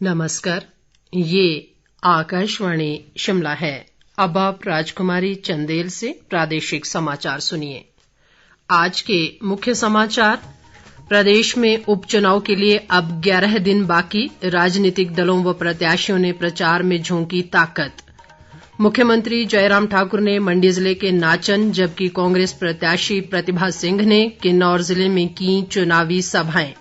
नमस्कार, ये आकाशवाणी शिमला है। अब आप राजकुमारी चंदेल से प्रादेशिक समाचार सुनिए। आज के मुख्य समाचार। प्रदेश में उपचुनाव के लिए अब 11 दिन बाकी, राजनीतिक दलों व प्रत्याशियों ने प्रचार में झोंकी ताकत। मुख्यमंत्री जयराम ठाकुर ने मंडी जिले के नाचन, जबकि कांग्रेस प्रत्याशी प्रतिभा सिंह ने किन्नौर जिले में की चुनावी सभाएं।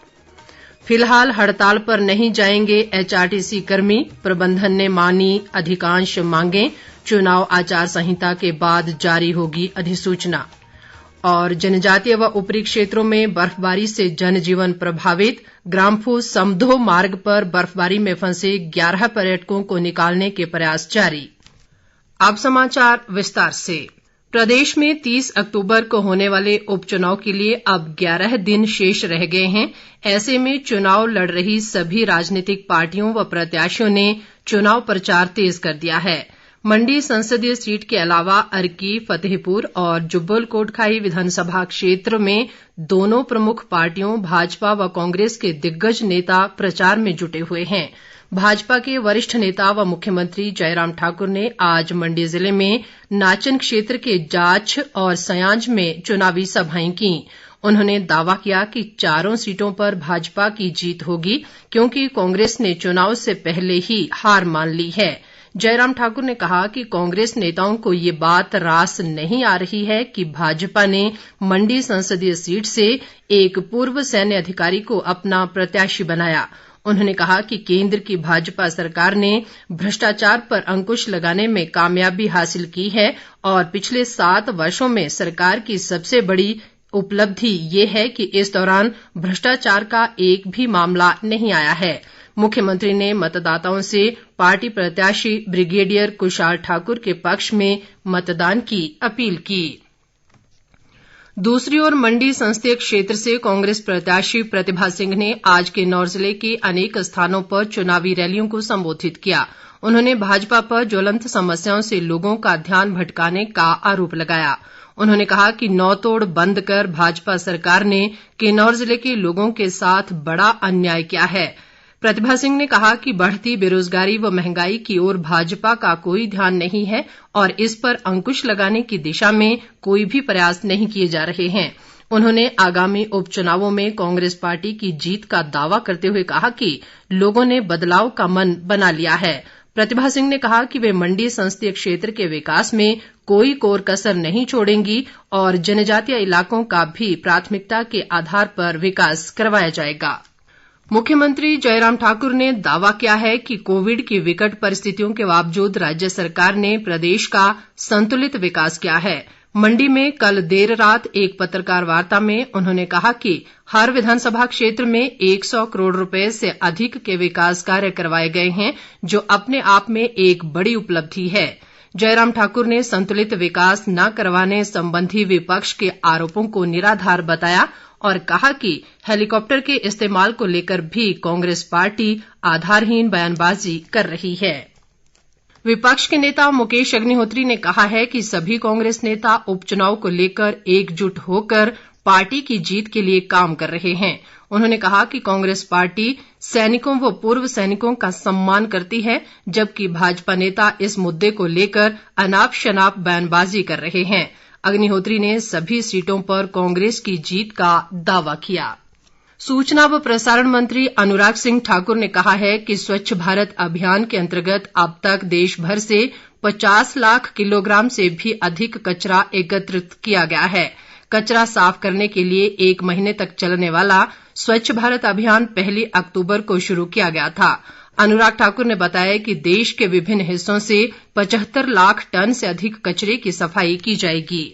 फिलहाल हड़ताल पर नहीं जाएंगे एचआरटीसी कर्मी, प्रबंधन ने मानी अधिकांश मांगें, चुनाव आचार संहिता के बाद जारी होगी अधिसूचना। और जनजातीय व ऊपरी क्षेत्रों में बर्फबारी से जनजीवन प्रभावित, ग्राम्फू समदो मार्ग पर बर्फबारी में फंसे 11 पर्यटकों को निकालने के प्रयास जारी। अब समाचार विस्तार से। प्रदेश में 30 अक्टूबर को होने वाले उपचुनाव के लिए अब 11 दिन शेष रह गए हैं। ऐसे में चुनाव लड़ रही सभी राजनीतिक पार्टियों व प्रत्याशियों ने चुनाव प्रचार तेज कर दिया है। मंडी संसदीय सीट के अलावा अर्की, फतेहपुर और जुब्बल कोटखाई विधानसभा क्षेत्र में दोनों प्रमुख पार्टियों भाजपा व कांग्रेस के दिग्गज नेता प्रचार में जुटे हुए हैं। भाजपा के वरिष्ठ नेता व मुख्यमंत्री जयराम ठाकुर ने आज मंडी जिले में नाचन क्षेत्र के जाछ और सयांज में चुनावी सभाएं की। उन्होंने दावा किया कि चारों सीटों पर भाजपा की जीत होगी, क्योंकि कांग्रेस ने चुनाव से पहले ही हार मान ली है। जयराम ठाकुर ने कहा कि कांग्रेस नेताओं को ये बात रास नहीं आ रही है कि भाजपा ने मंडी संसदीय सीट से एक पूर्व सैन्य अधिकारी को अपना प्रत्याशी बनाया। उन्होंने कहा कि केंद्र की भाजपा सरकार ने भ्रष्टाचार पर अंकुश लगाने में कामयाबी हासिल की है और पिछले 7 वर्षों में सरकार की सबसे बड़ी उपलब्धि ये है कि इस दौरान भ्रष्टाचार का एक भी मामला नहीं आया है। मुख्यमंत्री ने मतदाताओं से पार्टी प्रत्याशी ब्रिगेडियर कुशाल ठाकुर के पक्ष में मतदान की अपील की। दूसरी ओर मंडी संसदीय क्षेत्र से कांग्रेस प्रत्याशी प्रतिभा सिंह ने आज किन्नौर जिले के अनेक स्थानों पर चुनावी रैलियों को संबोधित किया। उन्होंने भाजपा पर ज्वलंत समस्याओं से लोगों का ध्यान भटकाने का आरोप लगाया। उन्होंने कहा कि नौतोड़ बंद कर भाजपा सरकार ने किन्नौर जिले के लोगों के साथ बड़ा अन्याय किया है। प्रतिभा सिंह ने कहा कि बढ़ती बेरोजगारी व महंगाई की ओर भाजपा का कोई ध्यान नहीं है और इस पर अंकुश लगाने की दिशा में कोई भी प्रयास नहीं किए जा रहे हैं। उन्होंने आगामी उपचुनावों में कांग्रेस पार्टी की जीत का दावा करते हुए कहा कि लोगों ने बदलाव का मन बना लिया है। प्रतिभा सिंह ने कहा कि वे मंडी संसदीय क्षेत्र के विकास में कोई कोर कसर नहीं छोड़ेंगी और जनजातीय इलाकों का भी प्राथमिकता के आधार पर विकास करवाया जाएगा। मुख्यमंत्री जयराम ठाकुर ने दावा किया है कि कोविड की विकट परिस्थितियों के बावजूद राज्य सरकार ने प्रदेश का संतुलित विकास किया है। मंडी में कल देर रात एक पत्रकार वार्ता में उन्होंने कहा कि हर विधानसभा क्षेत्र में 100 करोड़ रुपए से अधिक के विकास कार्य करवाए गए हैं, जो अपने आप में एक बड़ी उपलब्धि है। जयराम ठाकुर ने संतुलित विकास न करवाने संबंधी विपक्ष के आरोपों को निराधार बताया और कहा कि हेलीकॉप्टर के इस्तेमाल को लेकर भी कांग्रेस पार्टी आधारहीन बयानबाजी कर रही है। विपक्ष के नेता मुकेश अग्निहोत्री ने कहा है कि सभी कांग्रेस नेता उपचुनाव को लेकर एकजुट होकर पार्टी की जीत के लिए काम कर रहे हैं। उन्होंने कहा कि कांग्रेस पार्टी सैनिकों व पूर्व सैनिकों का सम्मान करती है, जबकि भाजपा नेता इस मुद्दे को लेकर अनाप शनाप बयानबाजी कर रहे हैं। अग्निहोत्री ने सभी सीटों पर कांग्रेस की जीत का दावा किया। सूचना व प्रसारण मंत्री अनुराग सिंह ठाकुर ने कहा है कि स्वच्छ भारत अभियान के अंतर्गत अब तक देश भर से 50 लाख किलोग्राम से भी अधिक कचरा एकत्रित किया गया है। कचरा साफ करने के लिए 1 महीने तक चलने वाला स्वच्छ भारत अभियान 1 अक्टूबर को शुरू किया गया था। अनुराग ठाकुर ने बताया कि देश के विभिन्न हिस्सों से 75 लाख टन से अधिक कचरे की सफाई की जाएगी।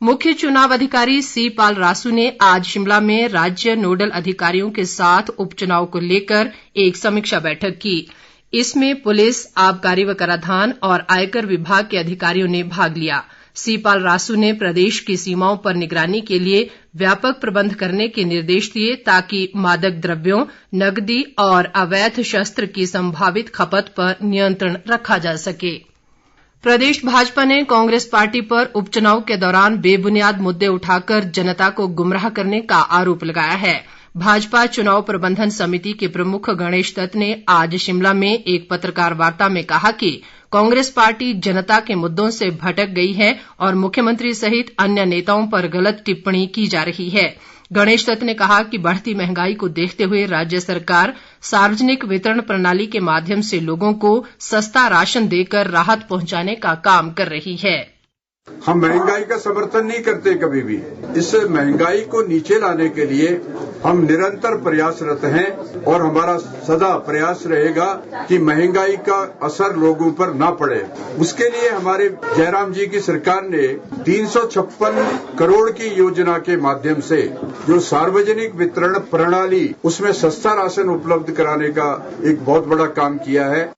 मुख्य चुनाव अधिकारी सी पाल रासू ने आज शिमला में राज्य नोडल अधिकारियों के साथ उपचुनाव को लेकर एक समीक्षा बैठक की। इसमें पुलिस, आबकारी व कराधान और आयकर विभाग के अधिकारियों ने भाग लिया। सीपाल रासू ने प्रदेश की सीमाओं पर निगरानी के लिए व्यापक प्रबंध करने के निर्देश दिए ताकि मादक द्रव्यों, नकदी और अवैध शस्त्र की संभावित खपत पर नियंत्रण रखा जा सके। प्रदेश भाजपा ने कांग्रेस पार्टी पर उपचुनाव के दौरान बेबुनियाद मुद्दे उठाकर जनता को गुमराह करने का आरोप लगाया है। भाजपा चुनाव प्रबंधन समिति के प्रमुख गणेश दत्त ने आज शिमला में एक पत्रकार वार्ता में कहा कि कांग्रेस पार्टी जनता के मुद्दों से भटक गई है और मुख्यमंत्री सहित अन्य नेताओं पर गलत टिप्पणी की जा रही है। गणेश दत्त ने कहा कि बढ़ती महंगाई को देखते हुए राज्य सरकार सार्वजनिक वितरण प्रणाली के माध्यम से लोगों को सस्ता राशन देकर राहत पहुंचाने का काम कर रही है। हम महंगाई का समर्थन नहीं करते कभी भी। इस महंगाई को नीचे लाने के लिए हम निरंतर प्रयासरत हैं और हमारा सदा प्रयास रहेगा कि महंगाई का असर लोगों पर ना पड़े। उसके लिए हमारे जयराम जी की सरकार ने 356 करोड़ की योजना के माध्यम से जो सार्वजनिक वितरण प्रणाली उसमें सस्ता राशन उपलब्ध कराने का एक बहुत बड़ा काम किया है।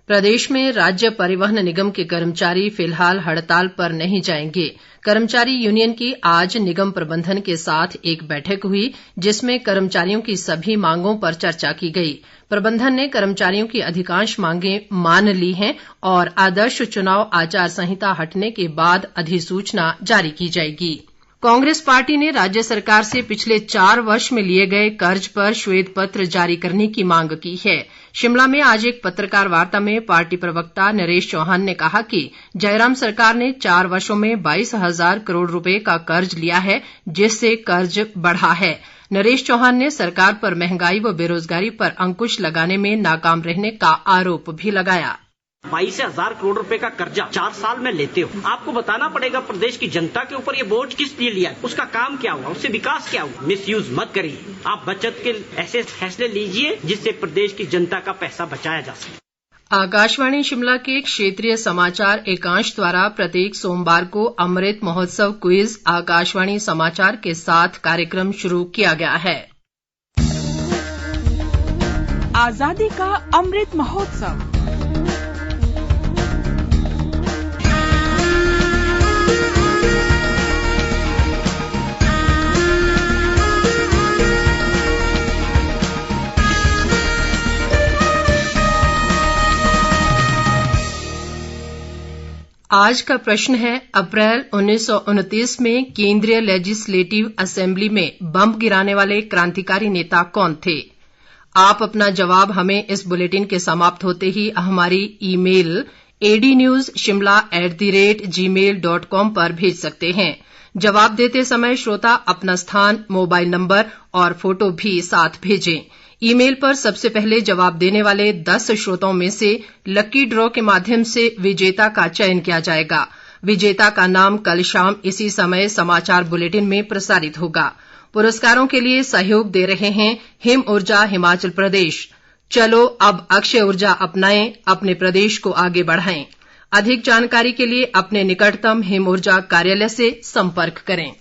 प्रदेश में राज्य परिवहन निगम के कर्मचारी फिलहाल हड़ताल पर नहीं जाएंगे। कर्मचारी यूनियन की आज निगम प्रबंधन के साथ एक बैठक हुई जिसमें कर्मचारियों की सभी मांगों पर चर्चा की गई। प्रबंधन ने कर्मचारियों की अधिकांश मांगें मान ली हैं और आदर्श चुनाव आचार संहिता हटने के बाद अधिसूचना जारी की जाएगी। कांग्रेस पार्टी ने राज्य सरकार से पिछले 4 वर्ष में लिए गए कर्ज पर श्वेत पत्र जारी करने की मांग की है। शिमला में आज एक पत्रकार वार्ता में पार्टी प्रवक्ता नरेश चौहान ने कहा कि जयराम सरकार ने 4 वर्षों में 22,000 करोड़ रुपए का कर्ज लिया है, जिससे कर्ज बढ़ा है। नरेश चौहान ने सरकार पर महंगाई व बेरोजगारी पर अंकुश लगाने में नाकाम रहने का आरोप भी लगाया। 22,000 करोड़ रुपए का कर्जा 4 साल में लेते हो, आपको बताना पड़ेगा प्रदेश की जनता के ऊपर ये बोझ किस लिए लिया, उसका काम क्या हुआ, उससे विकास क्या हुआ। मिसयूज मत करिए, आप बचत के ऐसे फैसले लीजिए जिससे प्रदेश की जनता का पैसा बचाया जा सके। आकाशवाणी शिमला के क्षेत्रीय समाचार एकांश द्वारा प्रत्येक सोमवार को अमृत महोत्सव क्विज आकाशवाणी समाचार के साथ कार्यक्रम शुरू किया गया है। आजादी का अमृत महोत्सव आज का प्रश्न है, अप्रैल 1929 में केंद्रीय लेजिस्लेटिव असेंबली में बम गिराने वाले क्रांतिकारी नेता कौन थे? आप अपना जवाब हमें इस बुलेटिन के समाप्त होते ही हमारी ईमेल adnewsshimla@gmail.com पर भेज सकते हैं। जवाब देते समय श्रोता अपना स्थान, मोबाइल नंबर और फोटो भी साथ भेजें। ईमेल पर सबसे पहले जवाब देने वाले 10 श्रोताओं में से लकी ड्रॉ के माध्यम से विजेता का चयन किया जाएगा। विजेता का नाम कल शाम इसी समय समाचार बुलेटिन में प्रसारित होगा। पुरस्कारों के लिए सहयोग दे रहे हैं हिम ऊर्जा हिमाचल प्रदेश। चलो अब अक्षय ऊर्जा अपनाएं, अपने प्रदेश को आगे बढ़ाएं। अधिक जानकारी के लिए अपने निकटतम हिम ऊर्जा कार्यालय से संपर्क करें।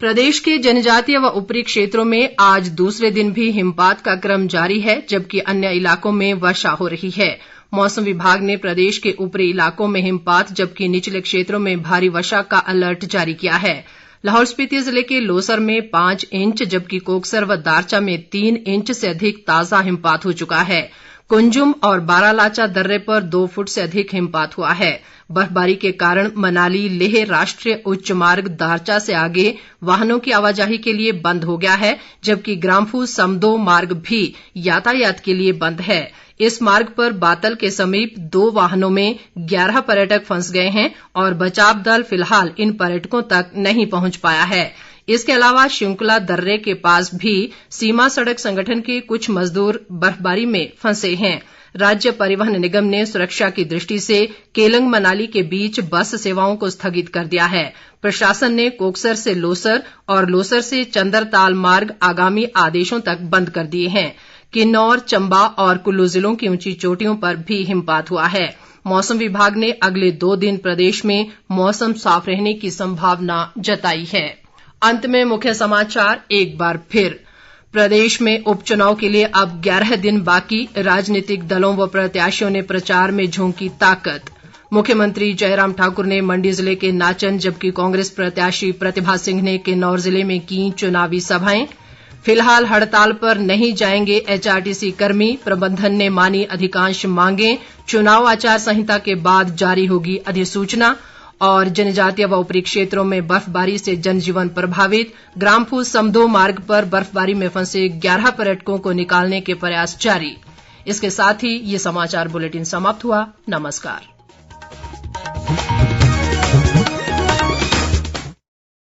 प्रदेश के जनजातीय व ऊपरी क्षेत्रों में आज दूसरे दिन भी हिमपात का क्रम जारी है, जबकि अन्य इलाकों में वर्षा हो रही है। मौसम विभाग ने प्रदेश के ऊपरी इलाकों में हिमपात जबकि निचले क्षेत्रों में भारी वर्षा का अलर्ट जारी किया है। लाहौल स्पीति जिले के लोसर में 5 इंच जबकि कोकसर व दारचा में 3 इंच से अधिक ताजा हिमपात हो चुका है। कुंजुम और बारालाचा दर्रे पर 2 फुट से अधिक हिमपात हुआ है। बर्फबारी के कारण मनाली लेह राष्ट्रीय उच्च मार्ग दारचा से आगे वाहनों की आवाजाही के लिए बंद हो गया है, जबकि ग्राम्फू समदो मार्ग भी यातायात के लिए बंद है। इस मार्ग पर बातल के समीप 2 वाहनों में 11 पर्यटक फंस गए हैं और बचाव दल फिलहाल इन पर्यटकों तक नहीं पहुंच पाया है। इसके अलावा शिंकुला दर्रे के पास भी सीमा सड़क संगठन के कुछ मजदूर बर्फबारी में फंसे हैं। राज्य परिवहन निगम ने सुरक्षा की दृष्टि से केलंग मनाली के बीच बस सेवाओं को स्थगित कर दिया है। प्रशासन ने कोकसर से लोसर और लोसर से चंदरताल मार्ग आगामी आदेशों तक बंद कर दिए हैं। किन्नौर, चंबा और कुल्लू जिलों की ऊंची चोटियों पर भी हिमपात हुआ है। मौसम विभाग ने अगले 2 दिन प्रदेश में मौसम साफ रहने की संभावना जताई है। अंत में मुख्य समाचार एक बार फिर। प्रदेश में उपचुनाव के लिए अब 11 दिन बाकी, राजनीतिक दलों व प्रत्याशियों ने प्रचार में झोंकी ताकत। मुख्यमंत्री जयराम ठाकुर ने मंडी जिले के नाचन जबकि कांग्रेस प्रत्याशी प्रतिभा सिंह ने किन्नौर जिले में की चुनावी सभाएं। फिलहाल हड़ताल पर नहीं जाएंगे एचआरटीसी कर्मी, प्रबंधन ने मानी अधिकांश मांगें, चुनाव आचार संहिता के बाद जारी होगी अधिसूचना। और जनजातीय व ऊपरी क्षेत्रों में बर्फबारी से जनजीवन प्रभावित। ग्राम्फू समदो मार्ग पर बर्फबारी में फंसे 11 पर्यटकों को निकालने के प्रयास जारी। इसके साथ ही ये समाचार बुलेटिन समाप्त हुआ। नमस्कार।